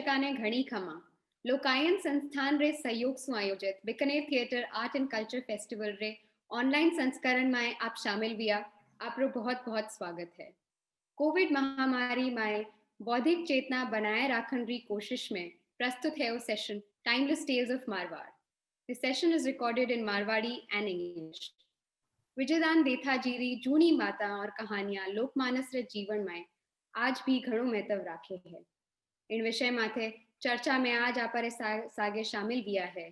दर्शकाने घणी खमा लोकायन संस्थान रे सहयोग सु आयोजित Bikaner theatre art and culture festival रे ऑनलाइन संस्करण में आप शामिल विया आपरो बहुत बहुत स्वागत है। कोविड महामारी में बौद्धिक चेतना बनाए राखण री कोशिश में प्रस्तुत है वो session timeless tales of Marwar. This session is recorded in Marwari and English. Vijaydan Detha जीरी जूनी माता और कहानियां लोकमानस रे जीवन में आज भी घणो महत्व राखे है। इन विषय माथे चर्चा में आज आपरे सागे शामिल किया है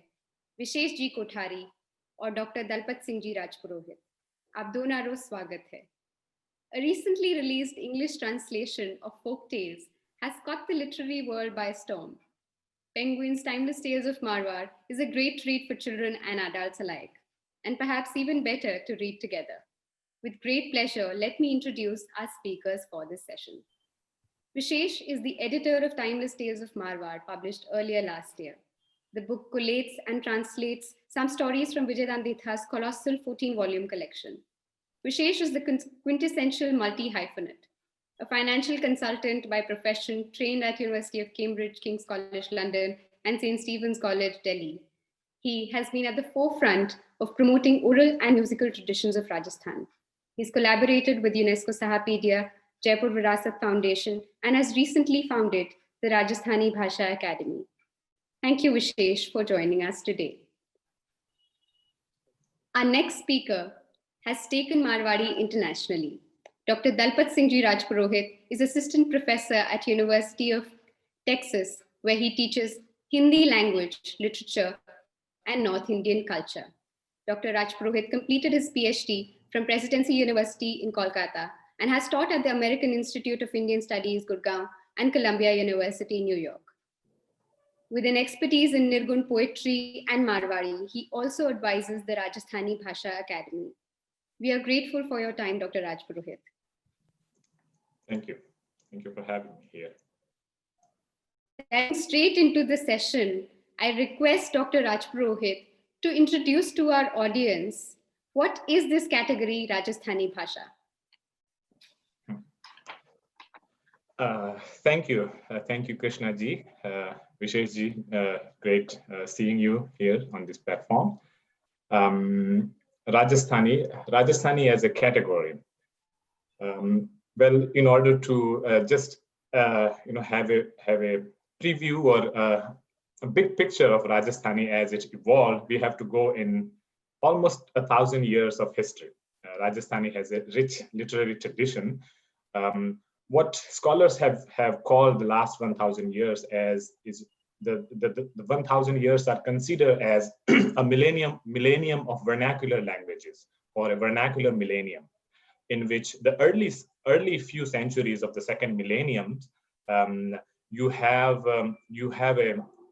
विशेष जी कोठारी और डॉक्टर दलपत सिंह जी राजपुरोहित। आप दोनों रो स्वागत है। A recently released English translation of folk tales has caught the literary world by storm. Penguin's Timeless Tales of Marwar is a great read for children and adults alike, and perhaps even better to read together. With great pleasure, let me introduce our speakers for this session. Vishesh is the editor of Timeless Tales of Marwar, published earlier last year. The book collates and translates some stories from Vijaydan Detha's colossal 14-volume collection. Vishesh is the quintessential multi-hyphenate, a financial consultant by profession, trained at University of Cambridge, King's College London, and St. Stephen's College, Delhi. He has been at the forefront of promoting oral and musical traditions of Rajasthan. He's collaborated with UNESCO Sahapedia, Jaipur Virasat Foundation, and has recently founded the Rajasthani Bhasha Academy. Thank you, Vishesh, for joining us today. Our next speaker has taken Marwari internationally. Dr. Dalpat Singh Ji Rajpurohit is assistant professor at University of Texas, where he teaches Hindi language, literature, and North Indian culture. Dr. Rajpurohit completed his PhD from Presidency University in Kolkata and has taught at the American Institute of Indian Studies, Gurgaon, and Columbia University, New York. With an expertise in Nirgun poetry and Marwari, he also advises the Rajasthani Bhasha Academy. We are grateful for your time, Dr. Rajpurohit. Thank you. Thank you for having me here. Diving straight into the session, I request Dr. Rajpurohit to introduce to our audience what is this category Rajasthani Bhasha. Thank you. Thank you, Krishna ji. Vishesh ji, great seeing you here on this platform. Rajasthani as a category. Well, in order to just have a preview or a big picture of Rajasthani as it evolved, we have to go in almost 1,000 years of history. Rajasthani has a rich literary tradition. What scholars have called the last 1,000 years as is the 1,000 years are considered as a millennium of vernacular languages, or a vernacular millennium, in which the early few centuries of the second millennium, you have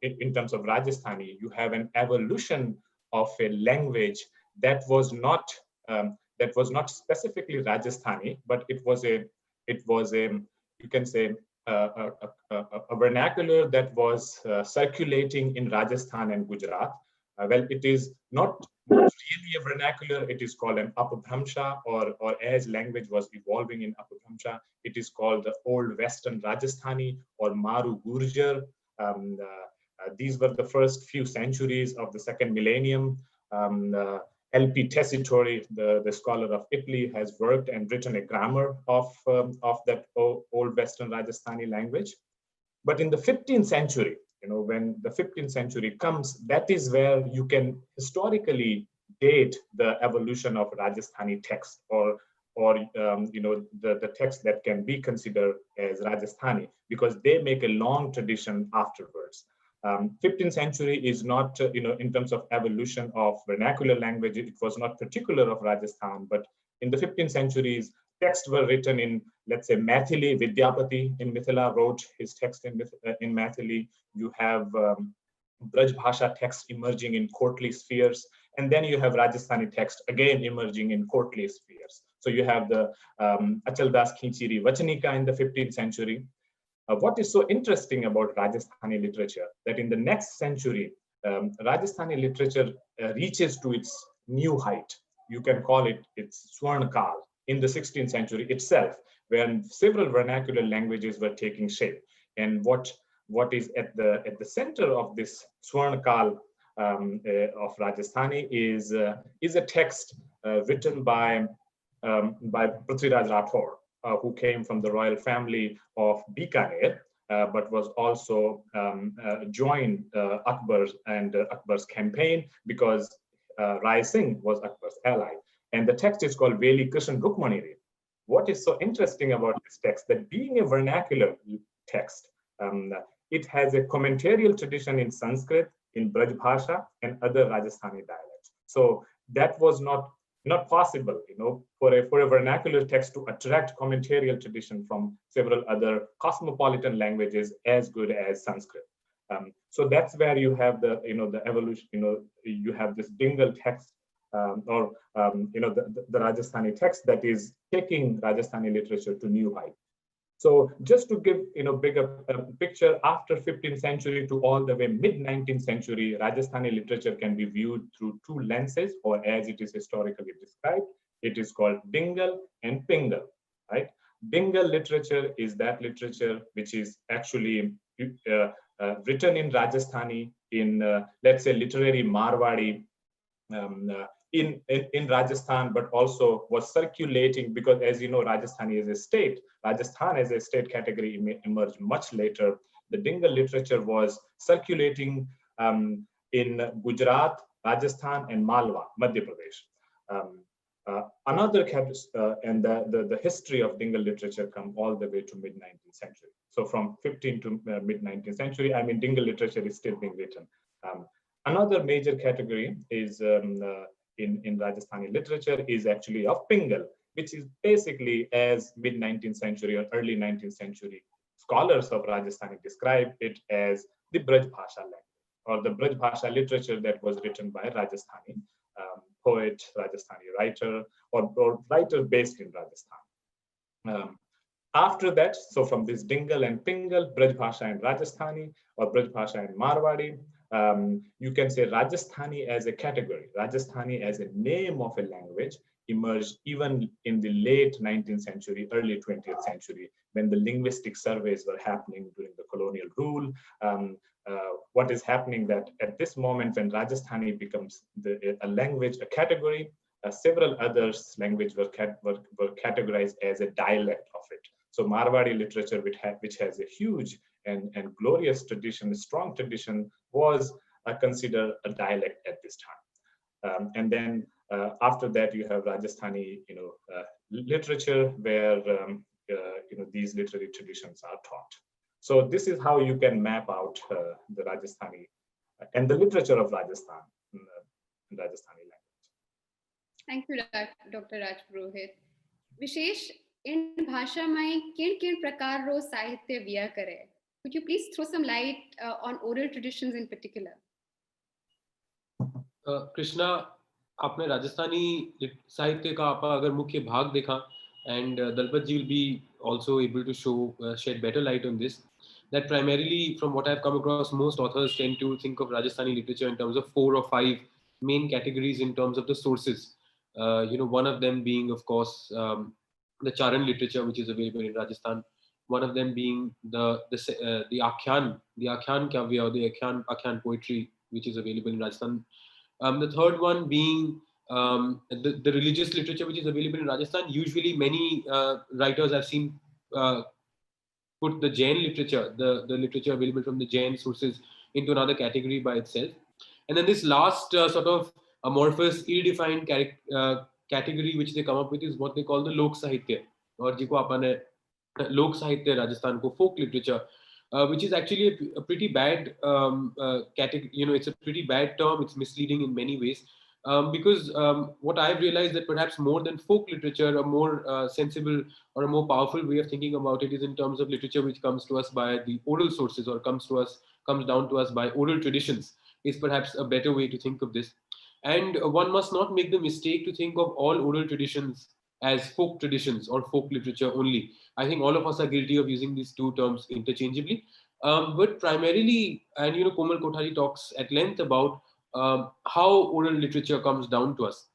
in terms of Rajasthani, you have an evolution of a language that was not specifically Rajasthani, but it was a you can say a vernacular that was circulating in Rajasthan and Gujarat. Well, it is not really a vernacular. It is called an Apabhamsha, or as language was evolving in Apabhamsha, it is called the Old Western Rajasthani or Maru Gurjar. These were the first few centuries of the second millennium. L.P. Tessitori, the scholar of Italy, has worked and written a grammar of that Old Western Rajasthani language. But in the 15th century, when the 15th century comes, that is where you can historically date the evolution of Rajasthani text, or the text that can be considered as Rajasthani, because they make a long tradition afterwards. 15th century is not, in terms of evolution of vernacular language, it was not particular of Rajasthan, but in the 15th centuries, texts were written in, let's say, Maithili. Vidyapati in Mithila wrote his text in Maithili. You have Braj Bhasha text emerging in courtly spheres, and then you have Rajasthani text again emerging in courtly spheres. So you have the Achal Das Khichiri Vachanika in the 15th century. What is so interesting about Rajasthani literature, that in the next century, Rajasthani literature reaches to its new height. You can call it its Swarnkal in the 16th century itself, when several vernacular languages were taking shape. And what what is at the center of this Swarnkal of Rajasthani is a text written by Prithviraj Rathore, who came from the royal family of Bikaner, but was also joined Akbar and Akbar's campaign because Rai Singh was Akbar's ally. And the text is called Veli Krishan Rukmaniri. What is so interesting about this text, that being a vernacular text, it has a commentarial tradition in Sanskrit, in Braj Bhasha, and other Rajasthani dialects. So that was not possible, for a vernacular text to attract commentarial tradition from several other cosmopolitan languages as good as Sanskrit. So that's where you have the evolution. You have this Dingle text, the Rajasthani text that is taking Rajasthani literature to new heights. So just to give bigger picture, after 15th century to all the way mid-19th century, Rajasthani literature can be viewed through two lenses, or as it is historically described, it is called Dingle and Pingle, right? Dingle literature is that literature which is actually written in Rajasthani, in let's say literary Marwari, in Rajasthan, but also was circulating because, as you know, Rajasthani as a state, Rajasthan as a state category emerged much later. The Dingle literature was circulating in Gujarat, Rajasthan, and Malwa, Madhya Pradesh. Another and the history of Dingle literature come all the way to mid-19th century. So from 15th to mid-19th century, I mean, Dingle literature is still being written. Another major category is in Rajasthani literature is actually of Pingle, which is basically, as mid-19th century or early 19th century scholars of Rajasthani describe it, as the Braj Bhasha language, or the Braj Bhasha literature that was written by Rajasthani poet, Rajasthani writer, or writer based in Rajasthan. After that, so from this Dingle and Pingle, Braj Bhasha and Rajasthani, or Braj Bhasha and Marwari, you can say Rajasthani as a category, Rajasthani as a name of a language emerged even in the late 19th century, early 20th century, when the linguistic surveys were happening during the colonial rule. What is happening that at this moment, when Rajasthani becomes a language, a category, several other languages were categorized as a dialect of it. So Marwari literature, which has a huge and glorious tradition, a strong tradition, was considered a dialect at this time. And then after that, you have Rajasthani, literature where these literary traditions are taught. So this is how you can map out the Rajasthani and the literature of Rajasthan, in Rajasthani language. Thank you, Dr. Raj Purohit. Vishesh, in Bhasha Mai, किन प्रकार रो साहित्य व्या करे? Could you please throw some light on oral traditions in particular? Krishna, आपने राजस्थानी साहित्य का आपा अगर मुख्य भाग देखा, and Dalpat ji will be also able to shed better light on this, that primarily from what I've come across, most authors tend to think of Rajasthani literature in terms of 4 or 5 main categories in terms of the sources. One of them being, of course, the Charan literature, which is available in Rajasthan. One of them being the Akhyan Kavya, or the Akhyan poetry, which is available in Rajasthan. The third one being the religious literature, which is available in Rajasthan. Usually many writers I've seen put the Jain literature, the literature available from the Jain sources, into another category by itself. And then this last sort of amorphous, ill-defined category which they come up with is what they call the Lok Sahitya, or jiko apane Lok Sahitya Rajasthan ko, folk literature, which is actually a pretty bad category. It's a pretty bad term. It's misleading in many ways. Because what I've realized that perhaps more than folk literature, a more sensible or a more powerful way of thinking about it is in terms of literature which comes to us by the oral sources, or comes down to us by oral traditions, is perhaps a better way to think of this. And one must not make the mistake to think of all oral traditions as folk traditions or folk literature only. I think all of us are guilty of using these two terms interchangeably. But primarily, and Komal Kothari talks at length about how oral literature comes down to us.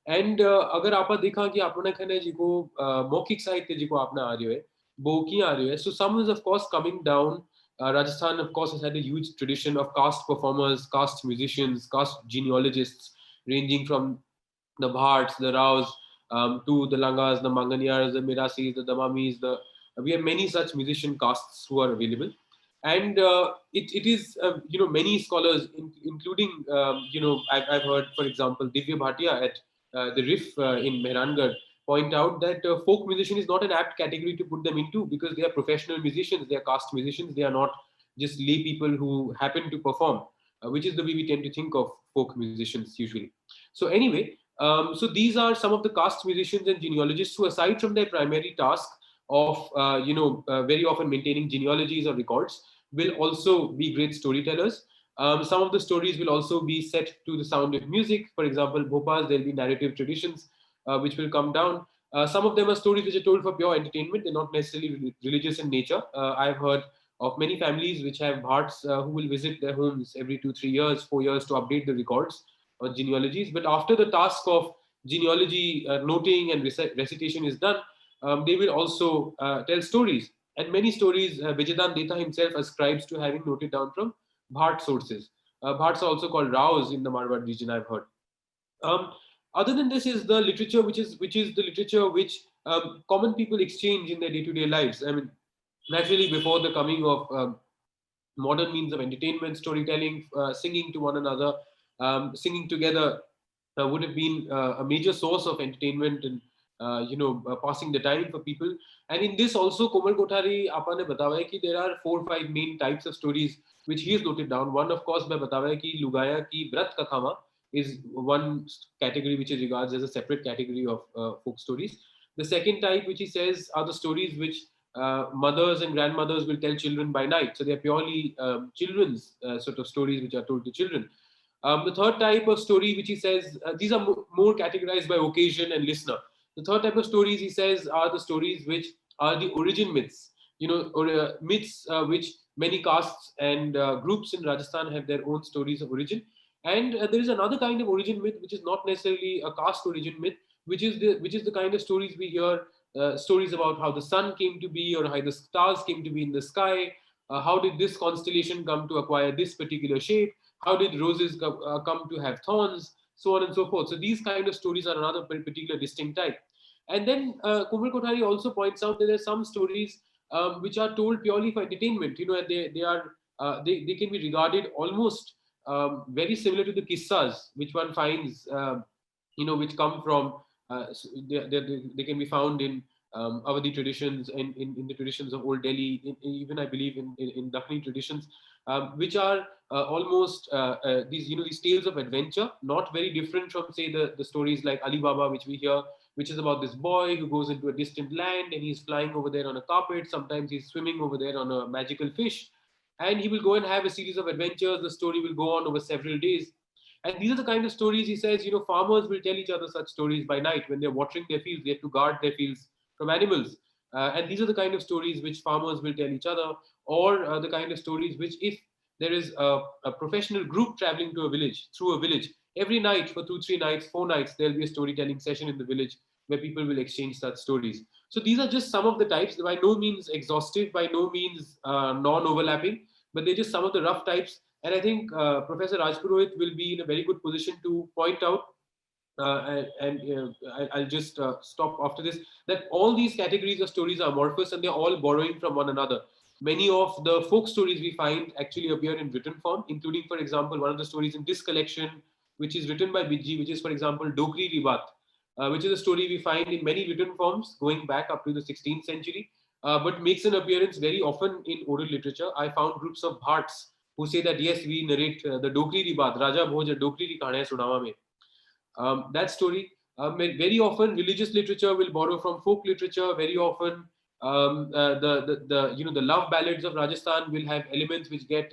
And अगर आपा देखा कि आपने खने जिको मौखिक साहित्य जिको आपने आ रही है, वो की आ रही है. So some is of course coming down Rajasthan, of course, has had a huge tradition of caste performers, caste musicians, caste genealogists, ranging from the Bharts, the Raos, to the Langas, the Manganiyars, the Mirasis, the Damamis. We have many such musician castes who are available, and it is many scholars, including I've heard, for example, Divya Bhatia at the Riff in Mehrangarh point out that folk musician is not an apt category to put them into, because they are professional musicians, they are caste musicians, they are not just lay people who happen to perform, which is the way we tend to think of folk musicians usually. So anyway, so these are some of the caste musicians and genealogists who, aside from their primary task of very often maintaining genealogies or records, will also be great storytellers. Some of the stories will also be set to the sound of music. For example, Bhopal, there'll be narrative traditions which will come down. Some of them are stories which are told for pure entertainment. They're not necessarily religious in nature. I've heard of many families which have bharts who will visit their homes every 2-3 years, 4 years to update the records or genealogies. But after the task of genealogy noting and recitation is done, they will also tell stories. And many stories Vijayan Deta himself ascribes to having noted down from Bhart sources. Bharts are also called Raos in the Marwar region, I've heard. Um, Other than this is the literature, which is the literature which common people exchange in their day-to-day lives. I mean, naturally, before the coming of modern means of entertainment, storytelling, singing to one another, singing together would have been a major source of entertainment and passing the time for people. And in this also, Komal Kothari Apa ne बताया है कि there are 4 or 5 main types of stories which he has noted down. One, of course, मैं बताया है कि लुगाया की व्रत कथावां is one category which he regards as a separate category of folk stories. The second type, which he says, are the stories which mothers and grandmothers will tell children by night. So they're purely children's sort of stories which are told to children. The third type of story, which he says, these are more categorized by occasion and listener. The third type of stories, he says, are the stories which are the origin myths, or myths which many castes and groups in Rajasthan have their own stories of origin. And there is another kind of origin myth, which is not necessarily a caste origin myth, which is the kind of stories we hear, stories about how the sun came to be or how the stars came to be in the sky. How did this constellation come to acquire this particular shape? How did roses come to have thorns? So on and so forth. So these kind of stories are another particular distinct type. And then Kumar Kothari also points out that there are some stories which are told purely for entertainment. And they can be regarded almost very similar to the kissas, which one finds, which come from, they can be found in Awadhi traditions and in the traditions of Old Delhi, even I believe in Dakhini traditions, which are almost these tales of adventure, not very different from, say, the stories like Ali Baba, which we hear, which is about this boy who goes into a distant land and he's flying over there on a carpet. Sometimes he's swimming over there on a magical fish, and he will go and have a series of adventures. The story will go on over several days. And these are the kind of stories, he says, farmers will tell each other such stories by night when they're watering their fields. They have to guard their fields from animals. And these are the kind of stories which farmers will tell each other, or the kind of stories which, if there is a professional group traveling through a village, every night for 2-3 nights, 4 nights, there'll be a storytelling session in the village where people will exchange such stories. So these are just some of the types, by no means exhaustive, by no means non-overlapping, but they're just some of the rough types. And I think Professor Rajpurohit will be in a very good position to point out, I'll just stop after this, that all these categories of stories are amorphous and they're all borrowing from one another. Many of the folk stories we find actually appear in written form, including, for example, one of the stories in this collection, which is written by Bijji, which is, for example, Dokri Ribat, which is a story we find in many written forms going back up to the 16th century, but makes an appearance very often in oral literature. I found groups of bharts who say that, yes, we narrate the Dokri Ribat, Raja Bhoja Dokri Ri Kahane Sunawa Mein. That story. Very often, religious literature will borrow from folk literature. Very often, the love ballads of Rajasthan will have elements which get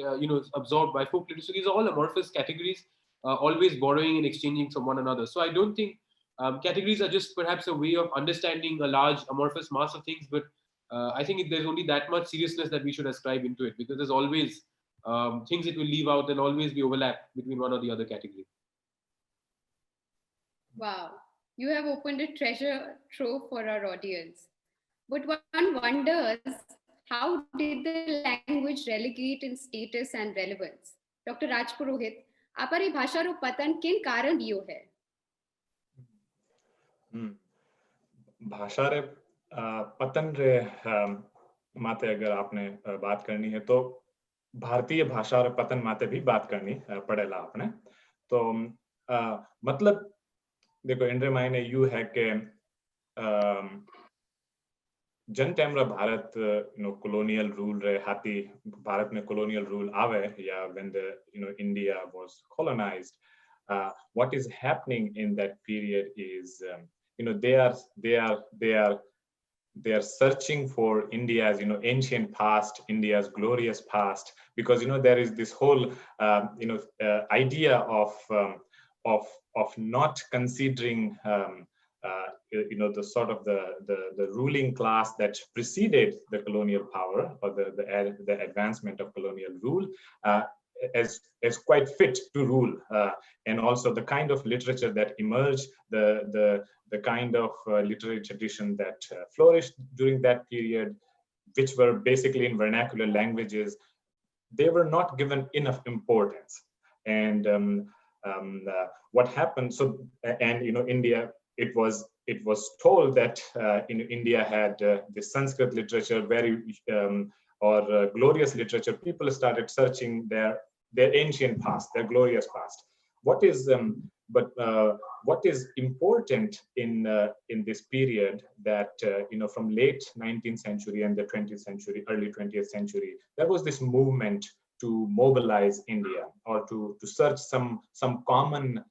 absorbed by folk literature. So these are all amorphous categories, always borrowing and exchanging from one another. So I don't think categories are just perhaps a way of understanding a large amorphous mass of things, but I think there's only that much seriousness that we should ascribe into it, because there's always things it will leave out and always be overlap between one or the other category. Wow, you have opened a treasure trove for our audience. But one wonders, how did the language relegate in status and relevance? Dr. Rajpurohit, आपरी भाषा रो पतन किन कारण दियो है? भाषा रे पतन रे माते अगर आपने बात करनी है तो भारतीय भाषा रे पतन माते भी बात करनी पड़ेला आपने। तो मतलब देखो इंद्र मायने यू है कि जन टाइम रे भारत colonial rule रे हाथी भारत में colonial rule आवे या when the India was colonized, what is happening in that period is they are searching for India's ancient past, India's glorious past, because there is this whole idea of not considering the sort of the ruling class that preceded the colonial power or the advancement of colonial rule as quite fit to rule, and also the kind of literature that emerged, the kind of literary tradition that flourished during that period, which were basically in vernacular languages, they were not given enough importance. And what happened? So, and India, it was told that India had this Sanskrit literature, very glorious literature. People started searching their ancient past, their glorious past. What is what is important in this period that from late 19th century and the 20th century, early 20th century, there was this movement to mobilize India, or to search some common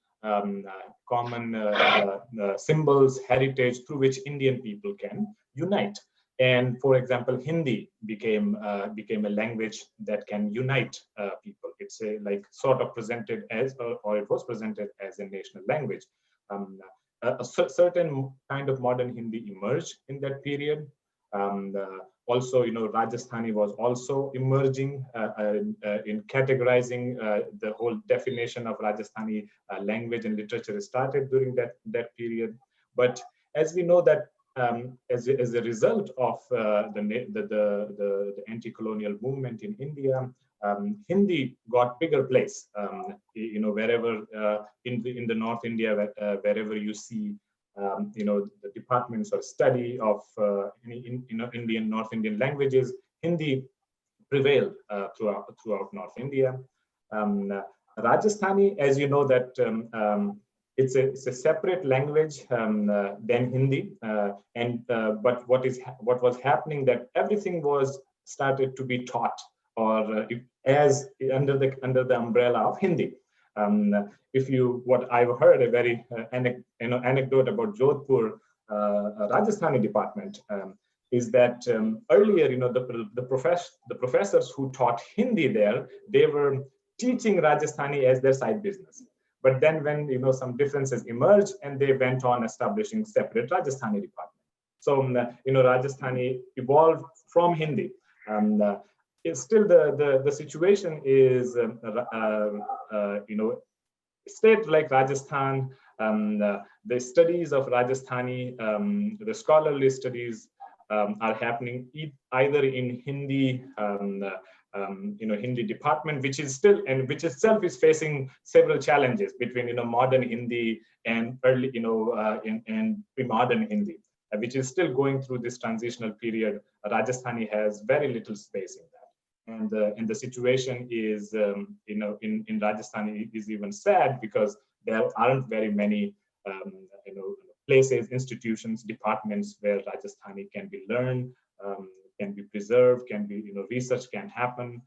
symbols, heritage through which Indian people can unite. And for example, Hindi became a language that can unite people. It's like sort of presented as, or it was presented as a national language. A certain kind of modern Hindi emerged in that period. Also, Rajasthani was also emerging in categorizing the whole definition of Rajasthani language and literature started during that period. But as we know that as a result of the anti-colonial movement in India, Hindi got bigger place. Wherever in the North India, wherever you see the departments or study of Indian North Indian languages, Hindi prevailed throughout North India. Rajasthani, as you know, that it's a separate language than Hindi, but what was happening, that everything was started to be taught or as under the umbrella of Hindi. What I've heard, a very anecdote about Jodhpur Rajasthani department is that earlier, the professors who taught Hindi there, they were teaching Rajasthani as their side business. But then when some differences emerged, and they went on establishing separate Rajasthani department. So Rajasthani evolved from Hindi. It's still the situation is state like Rajasthan, the studies of Rajasthani, the scholarly studies are happening either in Hindi, Hindi department, which itself is facing several challenges between modern Hindi and early and pre-modern Hindi, which is still going through this transitional period. Rajasthani has very little space in that, and the situation is in Rajasthan is even sad, because there aren't very many places, institutions, departments where Rajasthani can be learned, can be preserved, can be research can happen.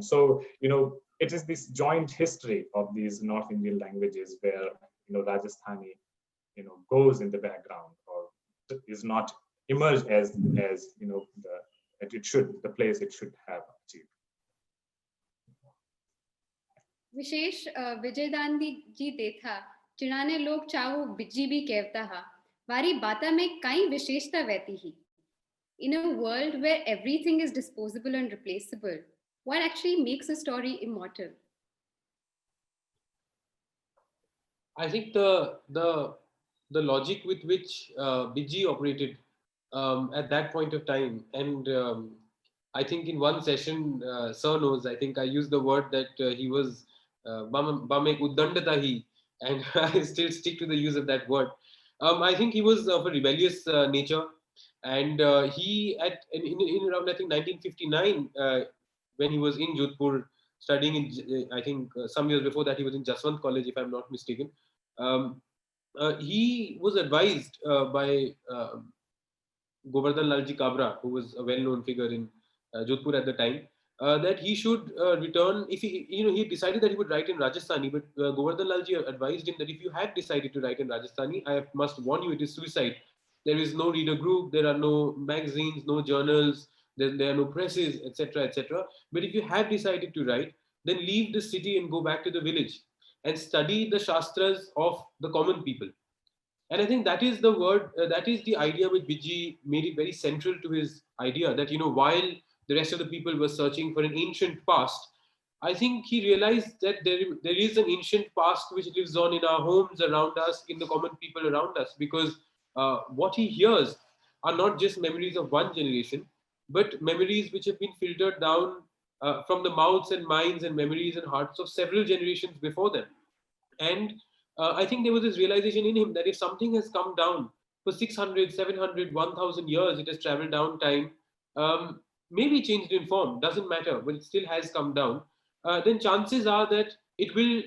So it is this joint history of these North Indian languages where Rajasthani goes in the background, or is not emerged as the place it should have achieved. विशेष विजयदानी जी देथा चिड़ाने लोग चाहो busy भी कहता हा वारी बाता में कई विशेषता रहती ही. In a world where everything is disposable and replaceable, what actually makes a story immortal? I think the logic with which Biji operated at that point of time, and I think in one session, Sir knows, I think I used the word that he was Bame Uddandata hi, and I still stick to the use of that word. I think he was of a rebellious nature, and he in around I think 1959, when he was in Jodhpur studying in I think some years before that he was in Jaswant College, if I'm not mistaken. Um, he was advised by Govardhan Lalji Kabra, who was a well-known figure in Jodhpur at the time, that he should return. If he decided that he would write in Rajasthani, but Govardhan Lalji advised him that if you have decided to write in Rajasthani, I must warn you, it is suicide. There is no reader group, there are no magazines, no journals, there are no presses, etc., etc. But if you have decided to write, then leave the city and go back to the village and study the shastras of the common people. And I think that is the word, that is the idea which Biji made it very central to his idea that, while the rest of the people were searching for an ancient past, I think he realized that there is an ancient past which lives on in our homes around us, in the common people around us, because what he hears are not just memories of one generation, but memories which have been filtered down from the mouths and minds and memories and hearts of several generations before them. And I think there was this realization in him that if something has come down for 600, 700, 1000 years, it has traveled down time, maybe changed in form, doesn't matter, but it still has come down, then chances are that it will,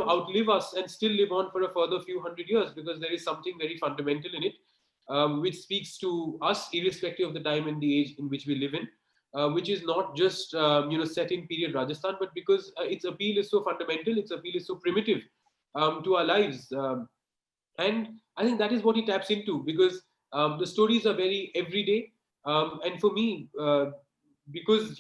outlive us and still live on for a further few hundred years, because there is something very fundamental in it, which speaks to us irrespective of the time and the age in which we live in. Which is not just set in period Rajasthan, but because its appeal is so fundamental, its appeal is so primitive to our lives. And I think that is what he taps into, because the stories are very everyday. And for me, because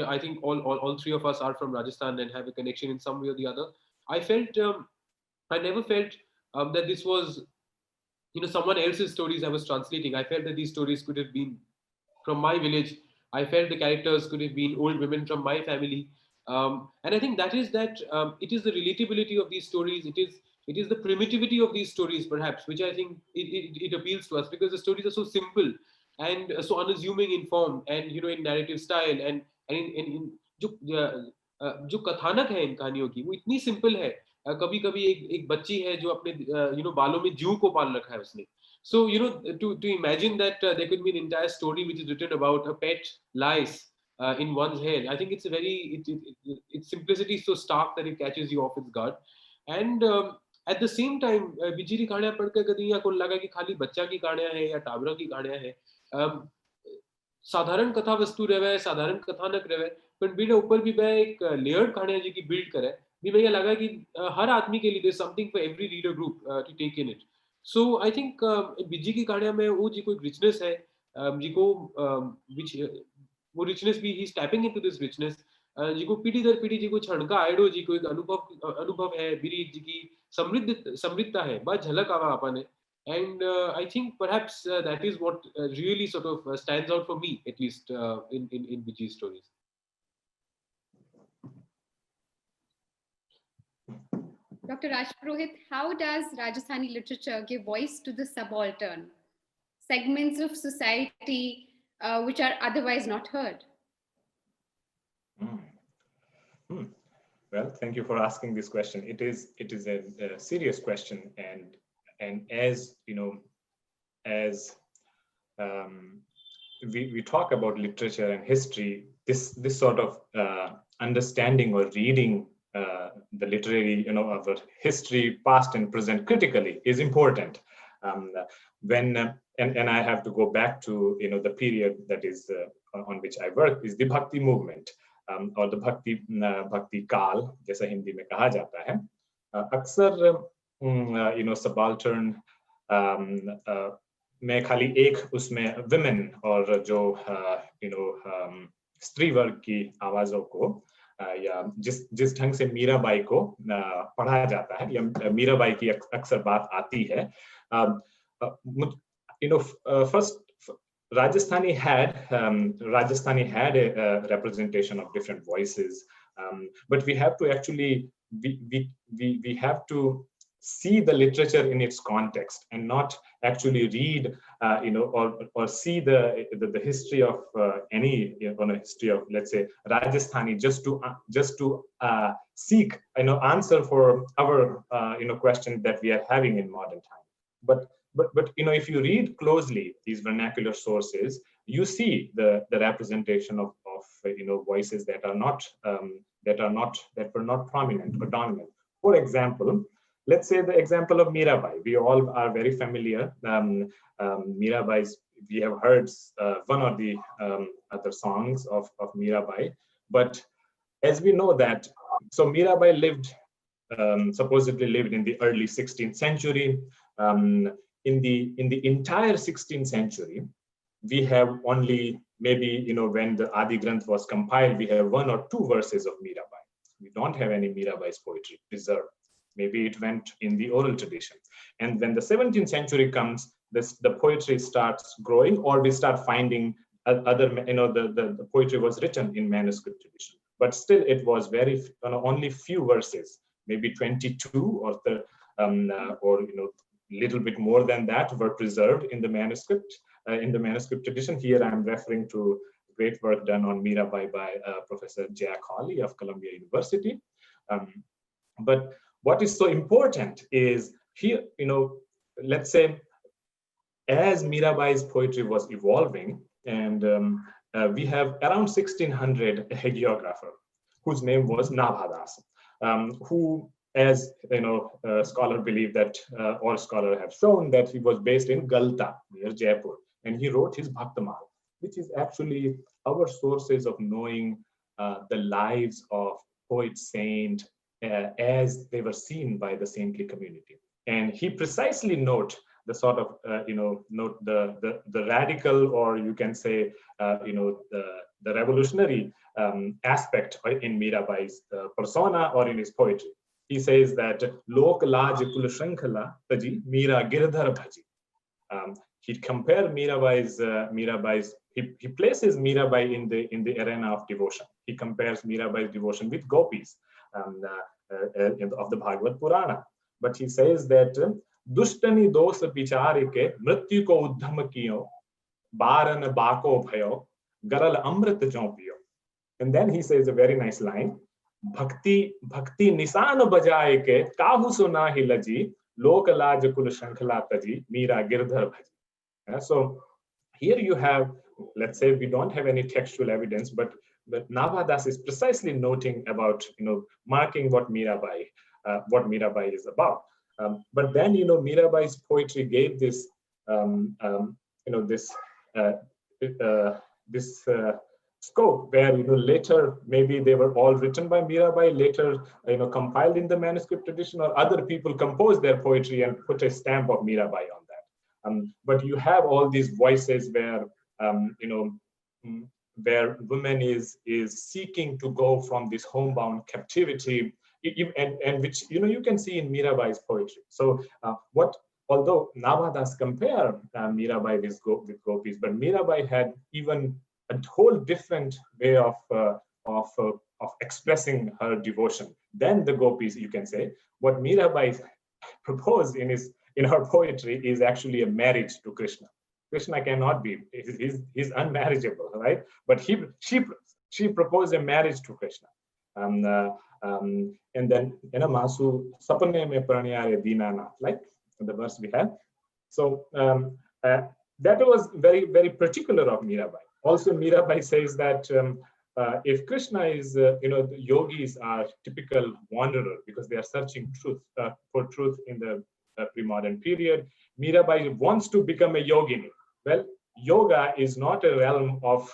I think all three of us are from Rajasthan and have a connection in some way or the other. I never felt that this was someone else's stories I was translating. I felt that these stories could have been from my village. I felt the characters could have been old women from my family, and I think that it is the relatability of these stories. It is the primitivity of these stories, perhaps, which I think it appeals to us, because the stories are so simple and so unassuming in form, and in narrative style, and in जो कथानक है इन कहानियों की, वो इतनी simple है. कभी कभी एक बच्ची है जो अपने बालों में जू को पाल रखा है उसने. So, to imagine that there could be an entire story which is written about a pet lice in one's hair, I think its simplicity is so stark that it catches you off its guard. And at the same time, busy की कहानियां पढ़कर कभी या को लगा कि खाली बच्चा की कहानियां हैं या टाबरा की कहानियां हैं. साधारण कथा वस्तु रहे, साधारण कथानक रहे, पर बीड़ा ऊपर भी मैं एक लेयर्ड कहानियां जी की बिल्ड करे, भी मैं ये लगा कि हर आदमी के लिए something for every reader group to take in it. So I think Bijji की कहानियां में वो जी कोई richness है, जी को which वो richness भी he's tapping into this richness, जी को पीढ़ी दर पीढ़ी जी को छणका आयडो जी को एक अनुभव है, बिरी जी की समृद्धता है, बस झलक आवा आपने. And I think perhaps that is what really sort of stands out for me, at least in Biji's stories. Dr. Rajpurohit, how does Rajasthani literature give voice to the subaltern, segments of society which are otherwise not heard? Well, thank you for asking this question. It is a serious question, and as as we talk about literature and history, this sort of understanding or reading the literary, our history, past and present critically is important. And I have to go back to the period that is on which I work is the Bhakti movement, or the Bhakti Kal, जैसा हिंदी में कहा जाता है. अक्सर subaltern में खाली एक उसमें women और जो स्त्री वर्ग की आवाजों को या जिस ढंग से मीराबाई को पढ़ा जाता है या मीराबाई की अक्सर बात आती है. First Rajasthani had a representation of different voices, but we have to actually we have to see the literature in its context and not actually read, or see the history of any, history of, let's say, Rajasthani, just to seek, answer for our, question that we are having in modern time. But if you read closely these vernacular sources, you see the representation of voices that were not prominent or dominant. For example, let's say the example of Mirabai. We all are very familiar. Mirabai's, we have heard one of the other songs of Mirabai, but as we know that, so Mirabai supposedly lived in the early 16th century. In the entire 16th century, we have only maybe, when the Adi Granth was compiled, we have 1 or 2 verses of Mirabai. We don't have any Mirabai's poetry preserved. Maybe it went in the oral tradition. And when the 17th century comes, the poetry starts growing, or we start finding other, the poetry was written in manuscript tradition. But still, it was very, only few verses, maybe 22 or little bit more than that were preserved in the manuscript tradition. Here I'm referring to great work done on Mirabai by Professor Jack Hawley of Columbia University. But what is so important is here, let's say, as Mirabai's poetry was evolving, and we have around 1600 a hagiographer whose name was Nabhadas, who, as scholars believe that, or scholars have shown that he was based in Galta near Jaipur, and he wrote his Bhaktamal, which is actually our sources of knowing the lives of poet saint as they were seen by the saintly community. And he precisely note the sort of note the radical, or you can say the revolutionary aspect in Mirabai's persona or in his poetry. He says that Lok Laj Kul Shankhala Taji Mira Girdhar Bhaji. He compared Mirabai's he places Mirabai in the arena of devotion. He compares Mirabai's devotion with gopis of the Bhagavad Purana. But he says that Dushtani dos Picharike Mrityu ko Uddham Kiyo Baran Bako Bhayo Garal Amrit Jompiyo. And then he says a very nice line. Bhakti nisan bajaye ke kahu suna hi laji lok laj kul shankhala taji mira girdhar bhaji. So here you have, let's say, we don't have any textual evidence, but Nabhadas is precisely noting about, marking what Mirabai is about. But then, Mirabai's poetry gave this, this scope where, later maybe they were all written by Mirabai, later, compiled in the manuscript tradition, or other people composed their poetry and put a stamp of Mirabai on that. But you have all these voices where, where women is seeking to go from this homebound captivity, and which, you can see in Mirabai's poetry. So although Nabhadas compare Mirabai with gopis, but Mirabai had even a whole different way of expressing her devotion than the gopis, you can say. What Mirabai proposed in her poetry is actually a marriage to Krishna. Krishna cannot be, he's unmarriageable, right? But she proposed a marriage to Krishna. And then Masu Sapane me Pranayare Dinanath, like the verse we have. So that was very, very particular of Mirabai. Also, Mirabai says that if Krishna is, the yogis are typical wanderer because they are searching for truth in the pre-modern period. Mirabai wants to become a yogini. Well, yoga is not a realm of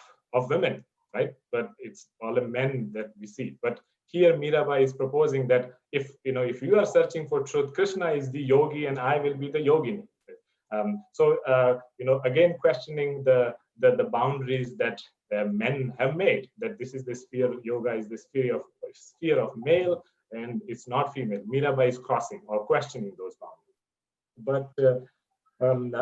women, right? But it's all the men that we see. But here Mirabai is proposing that if you are searching for truth, Krishna is the yogi and I will be the yogini. So again, questioning the boundaries that men have made, that this is the sphere, yoga is the sphere of male and it's not female. Mirabai is crossing or questioning those boundaries. But and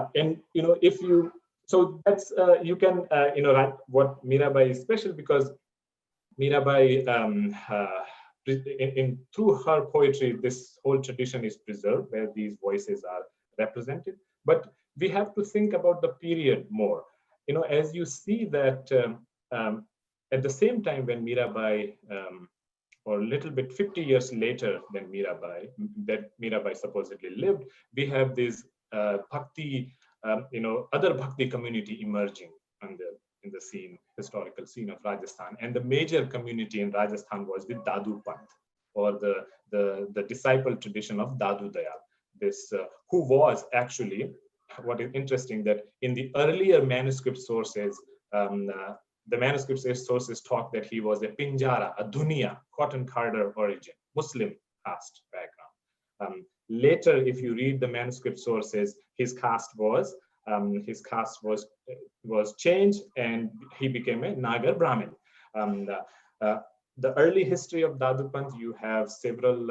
if you, so that's you can write what Mirabai is special because Mirabai through her poetry, this whole tradition is preserved where these voices are represented. But we have to think about the period more. As you see that at the same time when Mirabai, or a little bit 50 years later than Mirabai, that Mirabai supposedly lived, we have this bhakti, other bhakti community emerging in the scene, historical scene of Rajasthan. And the major community in Rajasthan was the Dadu Panth, or the disciple tradition of Dadu Dayal. This, who was actually, what is interesting that in the earlier manuscript sources, the manuscript sources talk that he was a Pinjara, a Dunia, cotton carder origin, Muslim caste background. Later, if you read the manuscript sources, his caste was changed and he became a Nagar Brahmin. The early history of Dadu Panth, you have several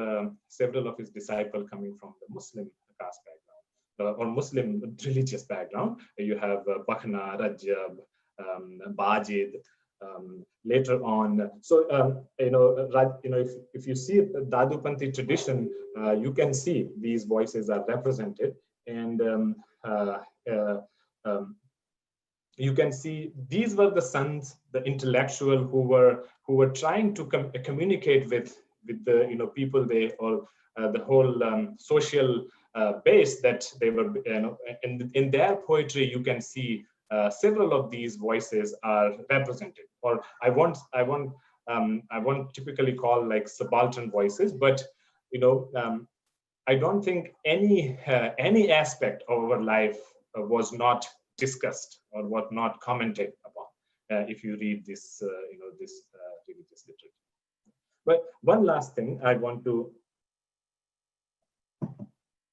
of his disciples coming from the Muslim caste background, or Muslim religious background. You have Bakhna, Rajab, Bajid, later on. So if you see the Dadu Panthi tradition, you can see these voices are represented, and you can see these were the sons, the intellectual who were trying to communicate with the people, or the whole social base that they were, in their poetry you can see several of these voices are represented, or I won't typically call like subaltern voices, but I don't think any aspect of our life was not discussed or was not commented upon if you read this this religious literature. But one last thing I want to,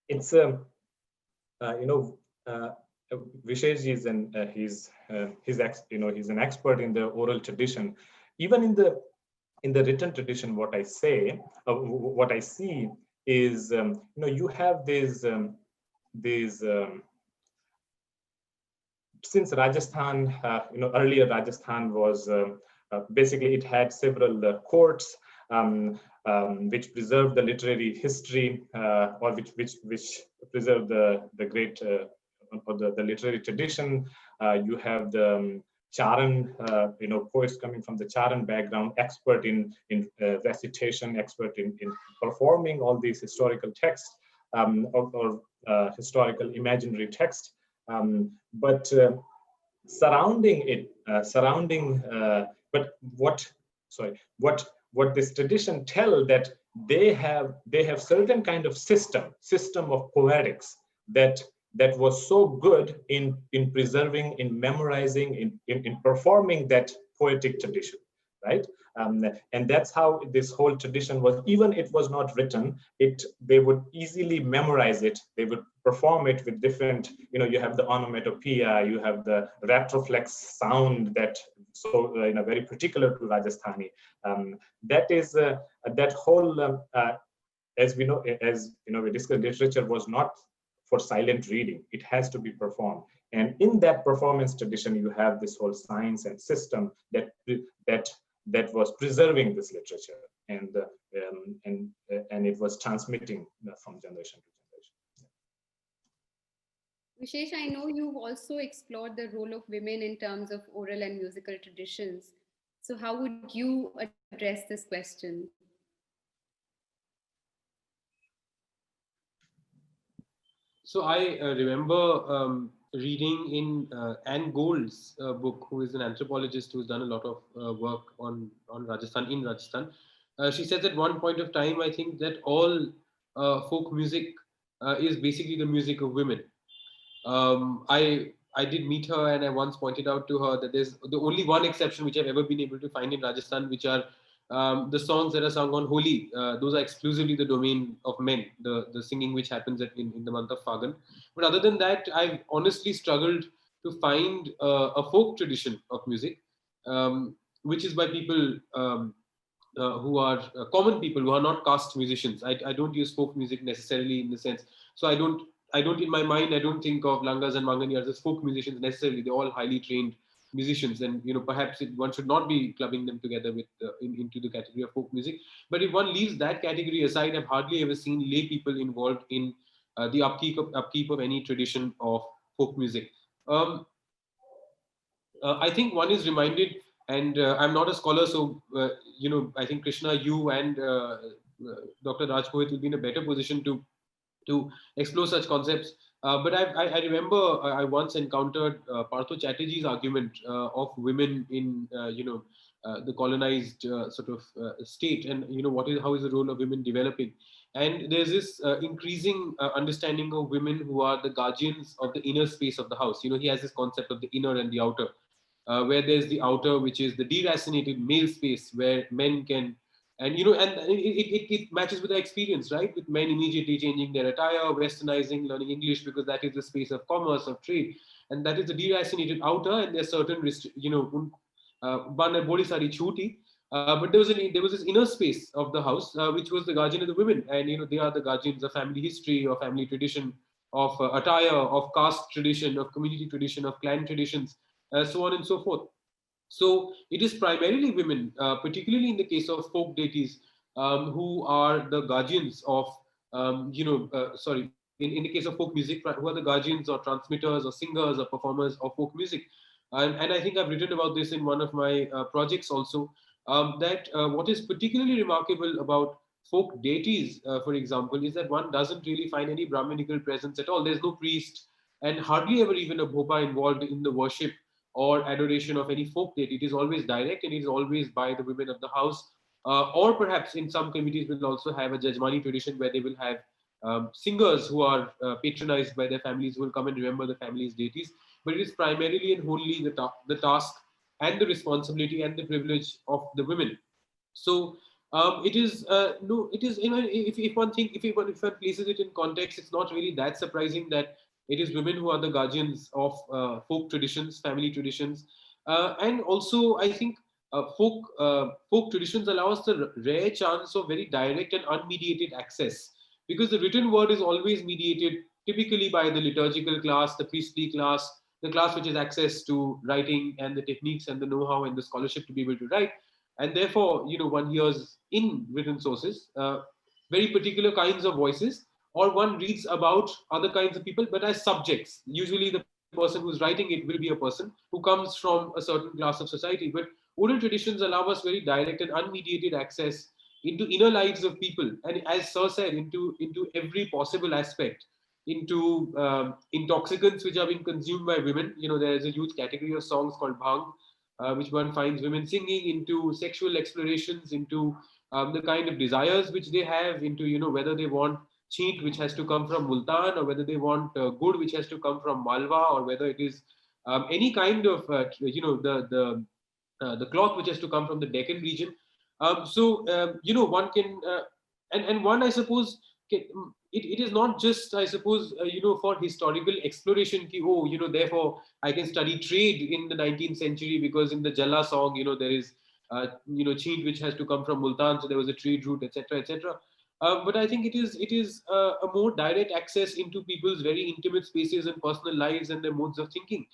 it's Vishesh is he's an expert in the oral tradition. Even in the written tradition, what I see is you have these since Rajasthan, earlier Rajasthan was basically, it had several courts which preserved the literary history, or which preserved the great or the literary tradition. You have the Charan, poets coming from the Charan background, expert in recitation, expert in performing all these historical texts, or historical imaginary text. But surrounding it, but what this tradition tell, that they have certain kind of system of poetics that was so good in preserving, in memorizing, in performing that poetic tradition, right? And that's how this whole tradition was. Even it was not written, they would easily memorize it. They would perform it with different, you have the onomatopoeia, you have the retroflex sound that so very particular to Rajasthani. That is that whole as we we discussed, literature was not for silent reading. It has to be performed, and in that performance tradition, you have this whole science and system that was preserving this literature, and it was transmitting from generation to generation. Vishesh, I know you've also explored the role of women in terms of oral and musical traditions. So how would you address this question? So I remember reading in Anne Gould's book, who is an anthropologist who's done a lot of work on Rajasthan, in Rajasthan. She says at one point of time, I think, that all folk music is basically the music of women. I did meet her, and I once pointed out to her that there's the only one exception which I've ever been able to find in Rajasthan, which are the songs that are sung on Holi. Those are exclusively the domain of men, the singing which happens in the month of Fagan. But other than that, I've honestly struggled to find a folk tradition of music, which is by people who are common people, who are not caste musicians. I don't use folk music necessarily in the sense. So I don't in my mind, I don't think of Langas and Manganyars as folk musicians necessarily. They're all highly trained musicians, and perhaps one should not be clubbing them together with into the category of folk music. But if one leaves that category aside, I've hardly ever seen lay people involved in the upkeep of any tradition of folk music. Um, I think one is reminded, and I'm not a scholar, so I think Krishna, you and Dr. Rajpurohit will be in a better position to explore such concepts. But I remember I once encountered Partho Chatterjee's argument of women in the colonized sort of state, and how is the role of women developing. And there's this increasing understanding of women who are the guardians of the inner space of the house. He has this concept of the inner and the outer, where there's the outer, which is the deracinated male space where men can, and it matches with the experience, right? With men immediately changing their attire, westernizing, learning English, because that is the space of commerce, of trade, and that is the deracinated outer, and there's certain but there was this inner space of the house, which was the guardian of the women, and they are the guardians of family history, of family tradition, of attire, of caste tradition, of community tradition, of clan traditions, so on and so forth. So it is primarily women, particularly in the case of folk deities, who are the guardians of, in the case of folk music, who are the guardians or transmitters or singers or performers of folk music. And I think I've written about this in one of my projects also, that what is particularly remarkable about folk deities, for example, is that one doesn't really find any Brahminical presence at all. There's no priest and hardly ever even a bhopa involved in the worship or adoration of any folk deity. It is always direct, and it is always by the women of the house. Or perhaps in some communities will also have a Jajmani tradition where they will have singers who are patronized by their families, who will come and remember the family's deities. But it is primarily and wholly the task and the responsibility and the privilege of the women. So it is no, it is, if one think if one places it in context, it's not really that surprising that it is women who are the guardians of folk traditions, family traditions, and also I think folk traditions allow us the rare chance of very direct and unmediated access, because the written word is always mediated typically by the liturgical class, the priestly class, the class which has access to writing and the techniques and the know-how and the scholarship to be able to write. And therefore one hears in written sources very particular kinds of voices, or one reads about other kinds of people but as subjects. Usually the person who's writing it will be a person who comes from a certain class of society. But oral traditions allow us very direct and unmediated access into inner lives of people, and as Sir said, into every possible aspect, into intoxicants which are being consumed by women. There is a huge category of songs called bhang, which one finds women singing, into sexual explorations, into the kind of desires which they have, into whether they want cheat which has to come from Multan, or whether they want good which has to come from Malwa, or whether it is any kind of the cloth which has to come from the Deccan region. One can and one, I suppose, it is not just, I suppose, for historical exploration ki, therefore I can study trade in the 19th century because in the Jalla song there is cheat which has to come from Multan, so there was a trade route, etc., etc. But I think it is a more direct access into people's very intimate spaces and personal lives and their modes of thinking,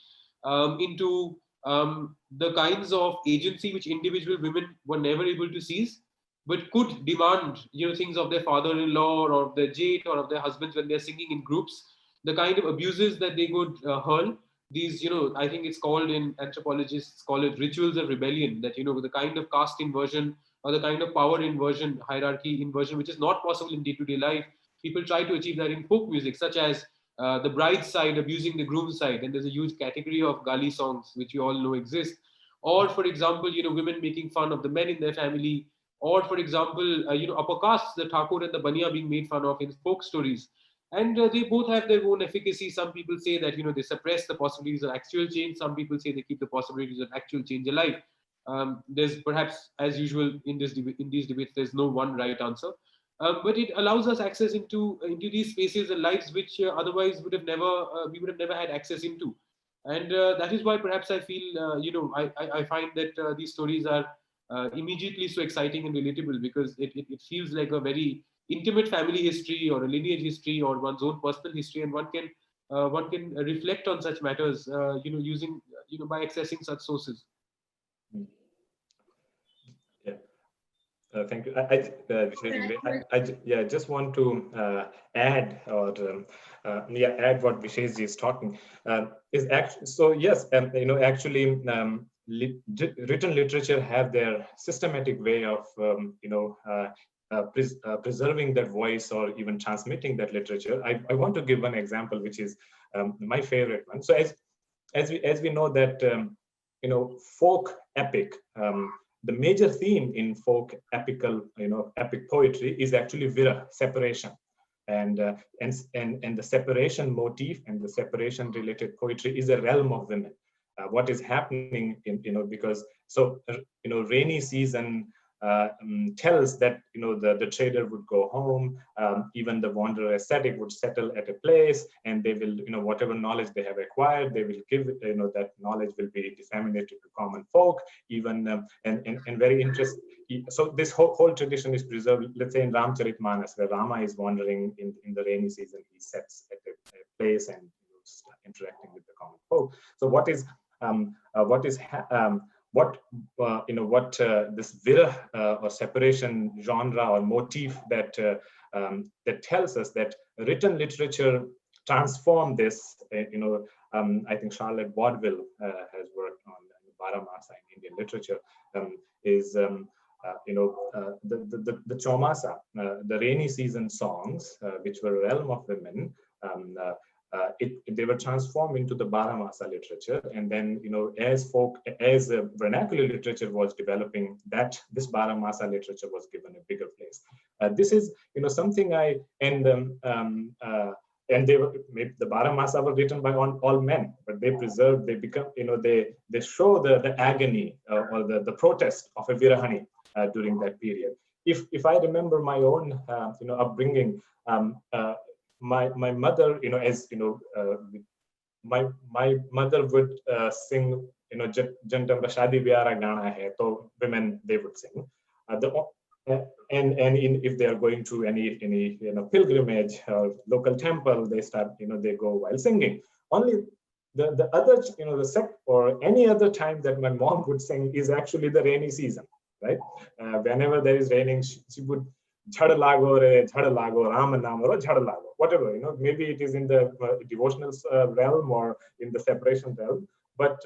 into the kinds of agency which individual women were never able to seize, but could demand things of their father-in-law or of their jate or of their husbands when they're singing in groups. The kind of abuses that they could hurl, these I think it's called, in anthropologists call it rituals of rebellion, that the kind of caste inversion or the kind of power inversion, hierarchy inversion, which is not possible in day-to-day life, people try to achieve that in folk music, such as the bride's side abusing the groom's side, and there's a huge category of gali songs which you all know exist. Or for example women making fun of the men in their family, or for example upper castes, the Thakur and the Baniya, being made fun of in folk stories. And they both have their own efficacy. Some people say that they suppress the possibilities of actual change, some people say they keep the possibilities of actual change alive. There's perhaps, as usual in these debates, there's no one right answer. But it allows us access into these spaces and lives which otherwise would have never we would have never had access into. And that is why perhaps I feel I find that these stories are immediately so exciting and relatable, because it feels like a very intimate family history or a lineage history or one's own personal history, and one can reflect on such matters using by accessing such sources. Thank you. I just want to add or add what Visheshji is talking. Is actually so yes, actually written literature have their systematic way of preserving that voice or even transmitting that literature. I want to give one example, which is my favorite one. So as we know that folk epic. The major theme in folk epic poetry is actually vira, separation, and the separation motif and the separation related poetry is a realm of women. What is happening in because rainy season tells that the trader would go home, even the wanderer ascetic would settle at a place, and they will whatever knowledge they have acquired, they will give that knowledge will be disseminated to common folk, even and very interesting. So this whole tradition is preserved. Let's say in Ramcharitmanas, where Rama is wandering in the rainy season, he sets at a place and interacting with the common folk. So what is this vira or separation genre or motif that tells us that written literature transformed this. I think Charlotte Bodville has worked on Baramasa in Indian literature. The Chomasa, the rainy season songs, which were realm of women. They were transformed into the Baramasa literature, and then as vernacular literature was developing, this Baramasa literature was given a bigger place. This is something and they were, the Baramasa were written by all men, but they preserved, they become they show the agony or the protest of a Virahani during that period. If I remember my own upbringing. My mother, my mother would sing, Jantam Shadi Vyara Gana Hai, so women they would sing. If they are going to any pilgrimage or local temple, they start they go while singing. Only the other the sect or any other time that my mom would sing is actually the rainy season, right? Whenever there is raining, she would Jhad lago re, jhad lago, Ram naam ro, jhad lago, whatever, maybe it is in the devotional realm or in the separation realm. But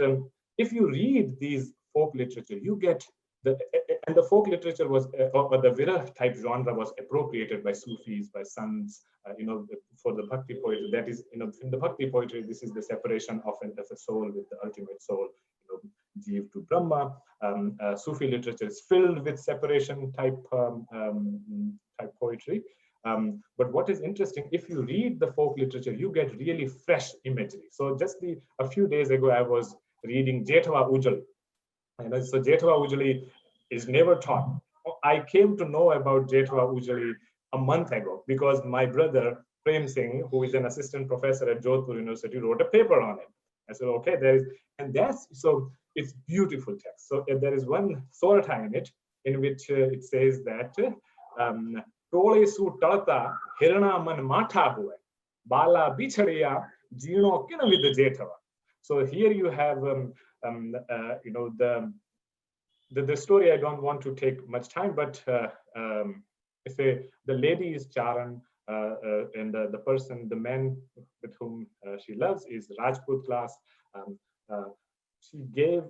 if you read these folk literature, you get and the folk literature was, or the Vira type genre was appropriated by Sufis, by sons, for the Bhakti poetry. That is, in the Bhakti poetry, this is the separation of a soul with the ultimate soul, Jeev to Brahma. Sufi literature is filled with separation type poetry. But what is interesting, if you read the folk literature, you get really fresh imagery. So just a few days ago, I was reading Jetwa Ujjal. So Jetwa Ujjali is never taught. I came to know about Jetwa Ujjali a month ago because my brother Prem Singh, who is an assistant professor at Jodhpur University, wrote a paper on it. I said, okay, it's beautiful text. So there is one sorata in it in which it says that Tole su talta hirana man matha hue, bala bichhadiya jino kina with the Jetwa. So here you have the story. I don't want to take much time, but the lady is Charan, and the man with whom she loves is Rajput class. She gave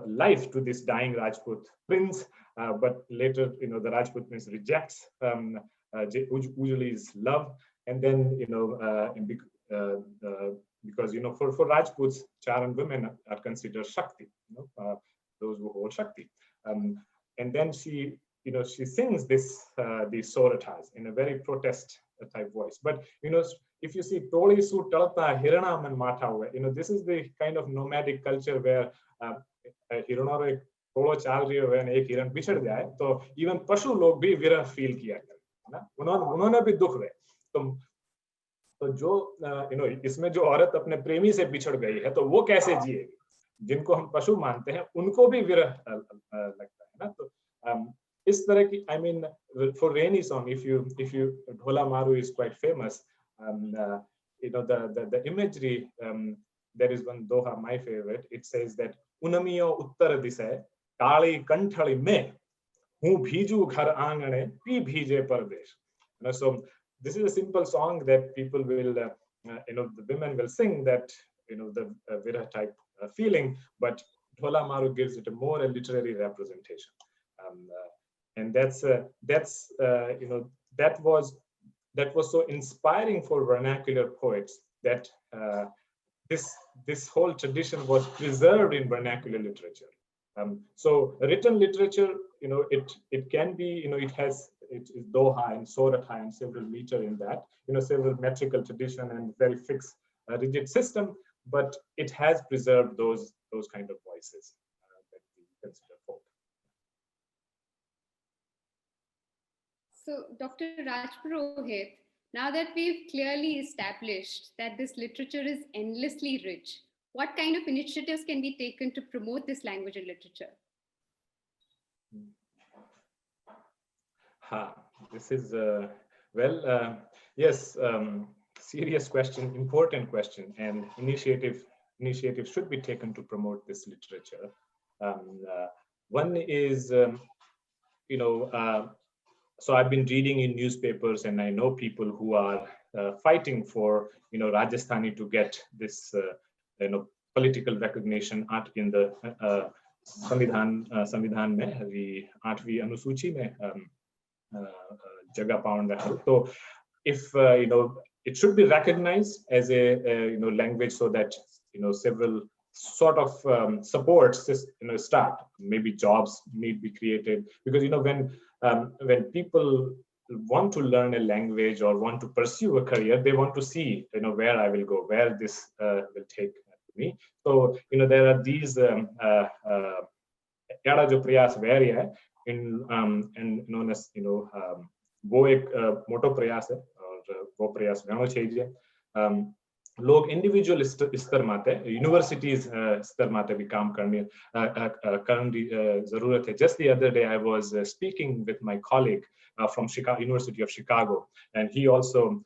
life to this dying Rajput prince, but later, the Rajput prince rejects Ujjali's love, and then because for Rajputs, Charan women are considered Shakti, those who hold Shakti, and then she sings these soratas in a very protest type voice. But if you see Toli Su Talata Hiranam and Matha, this is the kind of nomadic culture where Hiranore Tolo chal rahi ho and ek hiran bichhad jaye, तो even पशु लोग भी विरह feel किया करते हैं ना, उन्होंने भी दुख हुए. तो जो इसमें जो औरत अपने प्रेमी से बिछड़ गई है, तो वो कैसे जिएगी? जिनको हम पशु मानते हैं, उनको भी विरह लगता है ना. तो इस तरह की, I mean, for rainy song, if you Dhola Maru is quite famous. The imagery, there is one doha, my favorite. It says that Unamiyo Uttar Dise, Kali Kanthali Me, Hu Bhiju Ghar Angane, Pi Bhije Pardesh. So this is a simple song that people will, the women will sing that, the Vira type feeling, but Dhola Maru gives it a more a literary representation. And that was so inspiring for vernacular poets that this whole tradition was preserved in vernacular literature. So written literature, it can be, it is Doha and Sorath and several meter in that, several metrical tradition and very fixed, rigid system, but it has preserved those kind of voices that we consider folk. So, Dr. Raj Purohit, now that we've clearly established that this literature is endlessly rich, what kind of initiatives can be taken to promote this language and literature? This is, yes, serious question, important question, and initiative should be taken to promote this literature. One is, so I've been reading in newspapers, and I know people who are fighting for, Rajasthani to get this, political recognition in the संविधान में अभी 8वीं अनुसूची में जगह पाने है. So if it should be recognized as a language, so that several sort of supports start, maybe jobs need be created, because when people want to learn a language or want to pursue a career, they want to see where I will go, where this will take me. So there are these यारा जो प्रयास vary है and known as वो एक मोटो प्रयास है और वो प्रयास होना चाहिए. लोग इंडिविजुअल स्तर माते यूनिवर्सिटीज स्तर माते भी काम करने की जरूरत है. Just the other day I was speaking with my colleague from University of Chicago, and he also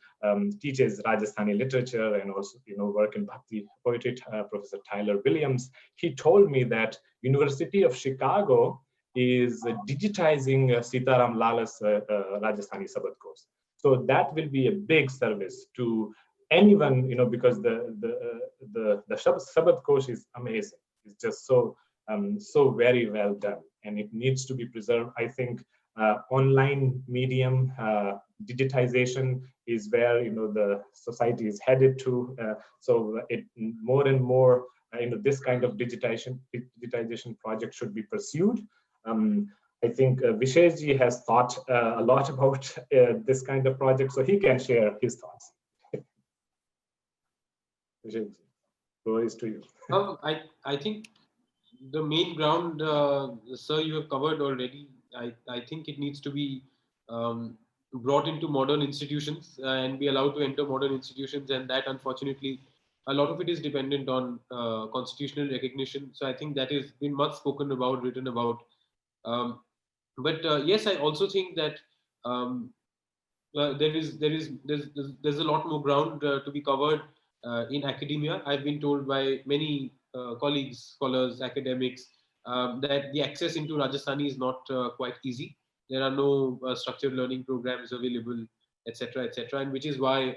teaches Rajasthani literature and also work in Bhakti poetry. Professor Tyler Williams, he told me that University of Chicago is digitizing Sitaram Lala's Rajasthani Sabad course. So that will be a big service to anyone, because the Sabad course is amazing. It's just so very well done, and it needs to be preserved. I think online medium digitization is where the society is headed to. So it more and more this kind of digitization project should be pursued. I think Visheshji has thought a lot about this kind of project, so he can share his thoughts. Visheshji, floor is to you. I think the main ground, sir, you have covered already. I think it needs to be brought into modern institutions and be allowed to enter modern institutions, and that unfortunately a lot of it is dependent on constitutional recognition. So I think that has been much spoken about, written about. But yes, I also think that there's a lot more ground to be covered in academia. I've been told by many colleagues, scholars, academics, that the access into Rajasthani is not quite easy. There are no structured learning programs available, etc., etc., and which is why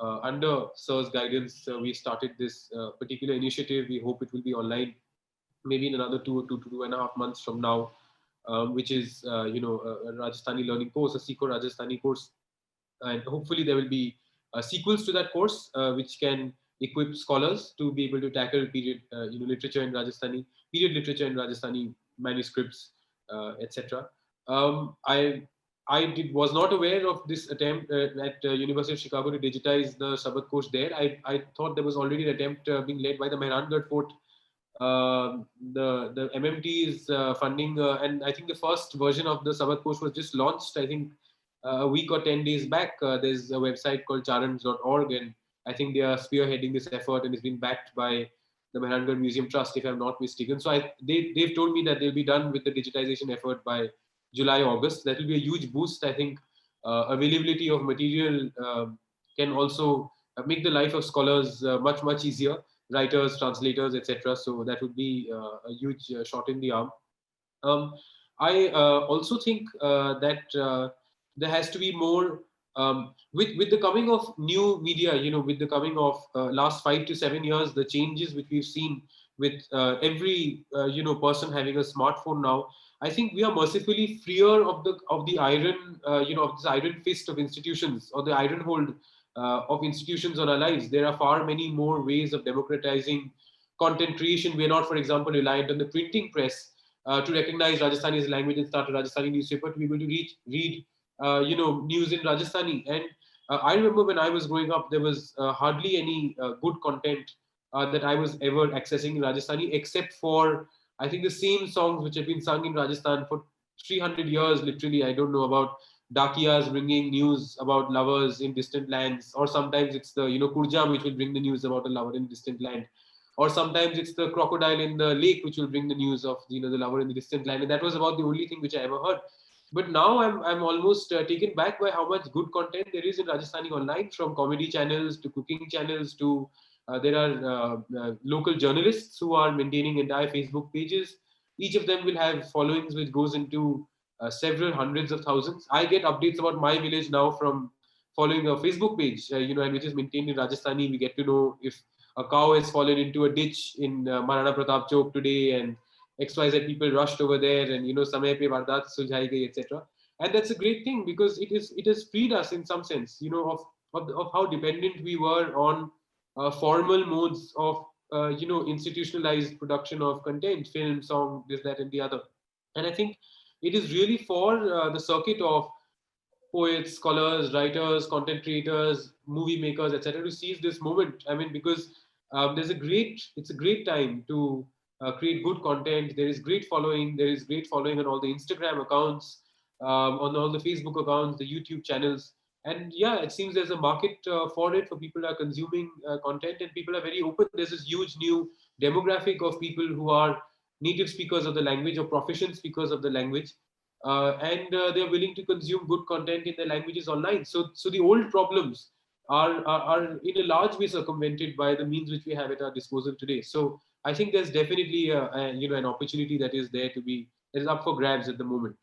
under Sir's guidance, we started this particular initiative. We hope it will be online maybe in another 2.5 months from now, which is a Rajasthani learning course, a Sikho Rajasthani course, and hopefully there will be sequels to that course, which can equip scholars to be able to tackle period literature in Rajasthani, period literature in Rajasthani manuscripts, etc. I was not aware of this attempt at University of Chicago to digitize the Sabad course there. I thought there was already an attempt being led by the Mehrangarh Fort. The MMT is funding, and I think the first version of the Sabad course was just launched, I think, a week or 10 days back. There's a website called charans.org, and I think they are spearheading this effort, and it's been backed by the Mehrangarh Museum Trust, if I'm not mistaken. So they've told me that they'll be done with the digitization effort by July, August. That will be a huge boost. I think availability of material can also make the life of scholars much easier. writers, translators, etc. So that would be a huge shot in the arm. Um, I also think that there has to be more with the coming of new media. With the coming of last 5 to 7 years, the changes which we've seen with every person having a smartphone now. I think we are mercifully freer of the iron of this iron fist of institutions, or the iron hold of institutions on our lives. There are far many more ways of democratizing content creation. We are not, for example, reliant on the printing press to recognize Rajasthani as a language and start a Rajasthani newspaper to be able to read news in Rajasthani. And I remember when I was growing up, there was hardly any good content that I was ever accessing in Rajasthani, except for, I think, the same songs which have been sung in Rajasthan for 300 years, literally. I don't know, about dakiyas bringing news about lovers in distant lands, or sometimes it's the kurjam which will bring the news about a lover in distant land, or sometimes it's the crocodile in the lake which will bring the news of the lover in the distant land. And that was about the only thing which I ever heard. But now I'm almost taken back by how much good content there is in Rajasthani online, from comedy channels to cooking channels to there are local journalists who are maintaining entire Facebook pages. Each of them will have followings which goes into several hundreds of thousands. I get updates about my village now from following a Facebook page, and which is maintained in Rajasthani. We get to know if a cow has fallen into a ditch in Marana Pratap Chowk today, and XYZ people rushed over there, and samay pe vardat suljhai gayi, etc. And that's a great thing, because it has freed us in some sense, of how dependent we were on formal modes of institutionalized production of content, film, song, this, that, and the other. And I think it is really for the circuit of poets, scholars, writers, content creators, movie makers, etc., to seize this moment. I mean, because it's a great time to create good content. There is great following. There is great following on all the Instagram accounts, on all the Facebook accounts, the YouTube channels. And yeah, it seems there's a market for it, for people who are consuming content, and people are very open. There's this huge new demographic of people who are native speakers of the language or proficient speakers of the language, and they're willing to consume good content in their languages online. So the old problems are in a large way circumvented by the means which we have at our disposal today. So I think there's definitely an opportunity that is there that is up for grabs at the moment.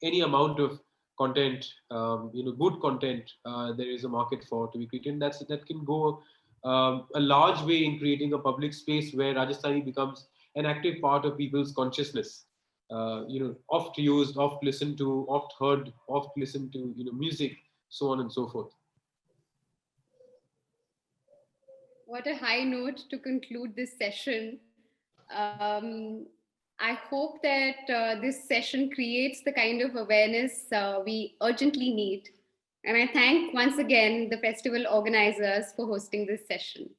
Any amount of content, good content, there is a market for to be created. And that can go a large way in creating a public space where Rajasthani becomes an active part of people's consciousness. Oft used, oft listened to, oft heard, oft listened to, music, so on and so forth. What a high note to conclude this session. I hope that this session creates the kind of awareness we urgently need. And I thank once again the festival organizers for hosting this session.